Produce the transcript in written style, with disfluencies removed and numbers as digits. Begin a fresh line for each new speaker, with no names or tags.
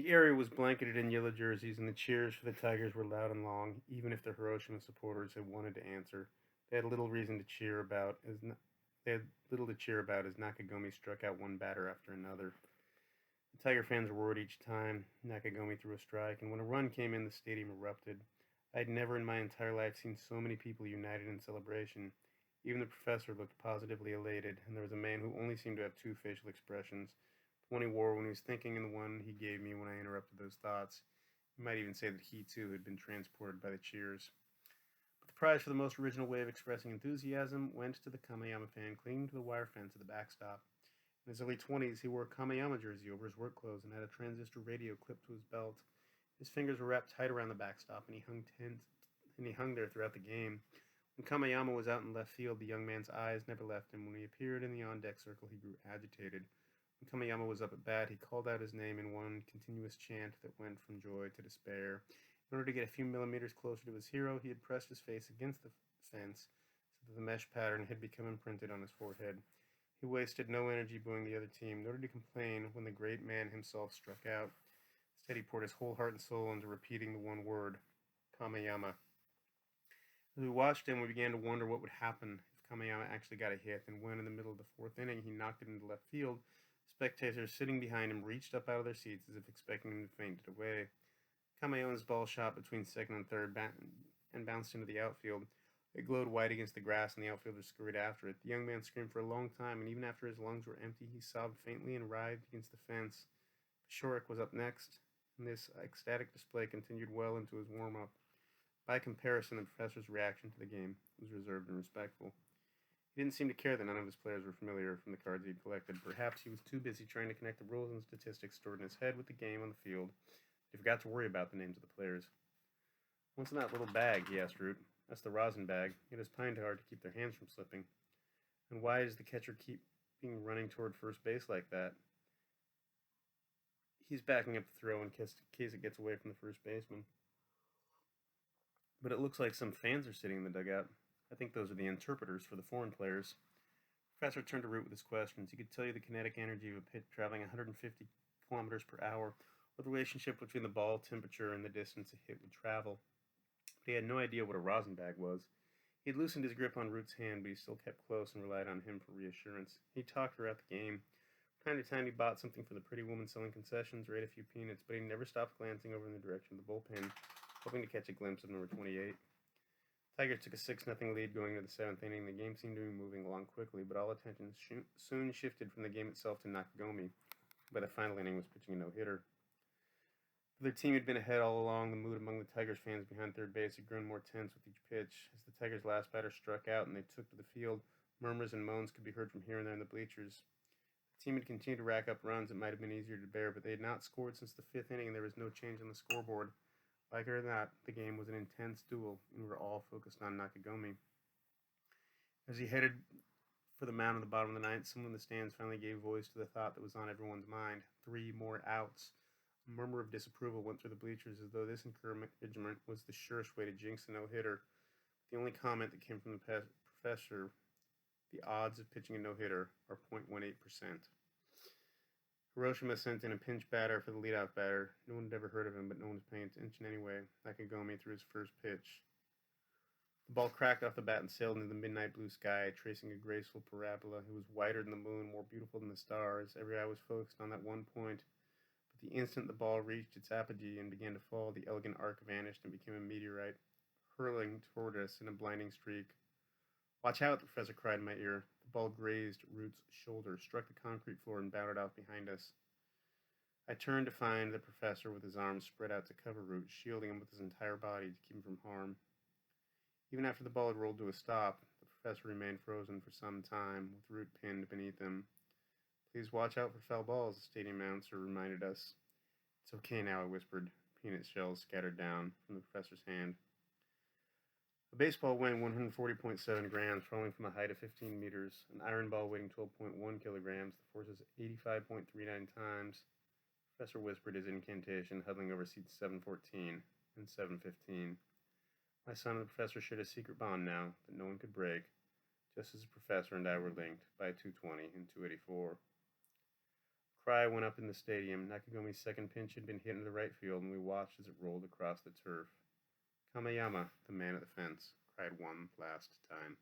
The area was blanketed in yellow jerseys, and the cheers for the Tigers were loud and long, even if the Hiroshima supporters had wanted to answer. They had little reason to cheer about as they had little to cheer about as Nakagami struck out one batter after another. The Tiger fans roared each time Nakagami threw a strike, and when a run came in, the stadium erupted. I had never in my entire life seen so many people united in celebration. Even the professor looked positively elated, and there was a man who only seemed to have two facial expressions, the one he wore when he was thinking and the one he gave me when I interrupted those thoughts. You might even say that he, too, had been transported by the cheers. But the prize for the most original way of expressing enthusiasm went to the Kamayama fan clinging to the wire fence at the backstop. In his early 20s, he wore a Kamayama jersey over his work clothes and had a transistor radio clipped to his belt. His fingers were wrapped tight around the backstop, and he hung there throughout the game. When Kamayama was out in left field, the young man's eyes never left him. When he appeared in the on-deck circle, he grew agitated. When Kamayama was up at bat, he called out his name in one continuous chant that went from joy to despair. In order to get a few millimeters closer to his hero, he had pressed his face against the fence so that the mesh pattern had become imprinted on his forehead. He wasted no energy booing the other team, nor did he complain when the great man himself struck out. Instead, he poured his whole heart and soul into repeating the one word, Kamayama. As we watched him, we began to wonder what would happen if Kamayama actually got a hit, and when, in the middle of the fourth inning, he knocked it into left field, spectators sitting behind him reached up out of their seats as if expecting him to faint it away. Kamayama's ball shot between second and third and bounced into the outfield. It glowed white against the grass, and the outfielders scurried after it. The young man screamed for a long time, and even after his lungs were empty, he sobbed faintly and writhed against the fence. Shorik was up next, and this ecstatic display continued well into his warm-up. By comparison, the professor's reaction to the game was reserved and respectful. He didn't seem to care that none of his players were familiar from the cards he'd collected. Perhaps he was too busy trying to connect the rules and statistics stored in his head with the game on the field. He forgot to worry about the names of the players. "What's in that little bag?" he asked Root. "That's the rosin bag. It is pine tar to keep their hands from slipping." "And why does the catcher keep running toward first base like that?" "He's backing up the throw in case it gets away from the first baseman." "But it looks like some fans are sitting in the dugout. I think those are the interpreters for the foreign players." The professor turned to Root with his questions. He could tell you the kinetic energy of a pitch traveling 150 kilometers per hour, or the relationship between the ball temperature and the distance a hit would travel. But he had no idea what a rosin bag was. He had loosened his grip on Root's hand, but he still kept close and relied on him for reassurance. He talked throughout the game. From time to time, he bought something for the pretty woman selling concessions or ate a few peanuts, but he never stopped glancing over in the direction of the bullpen, hoping to catch a glimpse of number 28. Tigers took a 6-0 lead going into the seventh inning. The game seemed to be moving along quickly, but all attention soon shifted from the game itself to Nakagami, who by the final inning was pitching a no-hitter. Their team had been ahead all along. The mood among the Tigers fans behind third base had grown more tense with each pitch. As the Tigers' last batter struck out and they took to the field, murmurs and moans could be heard from here and there in the bleachers. The team had continued to rack up runs that might have been easier to bear, but they had not scored since the fifth inning, and there was no change on the scoreboard. Like it or not, the game was an intense duel, and we were all focused on Nakagami. As he headed for the mound in the bottom of the ninth, someone in the stands finally gave voice to the thought that was on everyone's mind: 3 more outs. A murmur of disapproval went through the bleachers as though this encouragement was the surest way to jinx a no-hitter. The only comment that came from the professor: the odds of pitching a no-hitter are 0.18%. Hiroshima sent in a pinch batter for the leadoff batter. No one had ever heard of him, but no one was paying attention anyway. Nakagami threw his first pitch. The ball cracked off the bat and sailed into the midnight blue sky, tracing a graceful parabola. It was whiter than the moon, more beautiful than the stars. Every eye was focused on that one point. But the instant the ball reached its apogee and began to fall, the elegant arc vanished and became a meteorite, hurling toward us in a blinding streak. "Watch out," the professor cried in my ear. The ball grazed Root's shoulder, struck the concrete floor, and bounded off behind us. I turned to find the professor with his arms spread out to cover Root, shielding him with his entire body to keep him from harm. Even after the ball had rolled to a stop, the professor remained frozen for some time, with Root pinned beneath him. "Please watch out for foul balls," the stadium announcer reminded us. "It's okay now," I whispered. Peanut shells scattered down from the professor's hand. A baseball weighing 140.7 grams, falling from a height of 15 meters, an iron ball weighing 12.1 kilograms, the force is 85.39 times. The professor whispered his incantation, huddling over seats 714 and 715. My son and the professor shared a secret bond now that no one could break, just as the professor and I were linked by 220 and 284. Cry went up in the stadium. Nakagomi's second pitch had been hit into the right field, and we watched as it rolled across the turf. Kamayama, the man at the fence, cried one last time.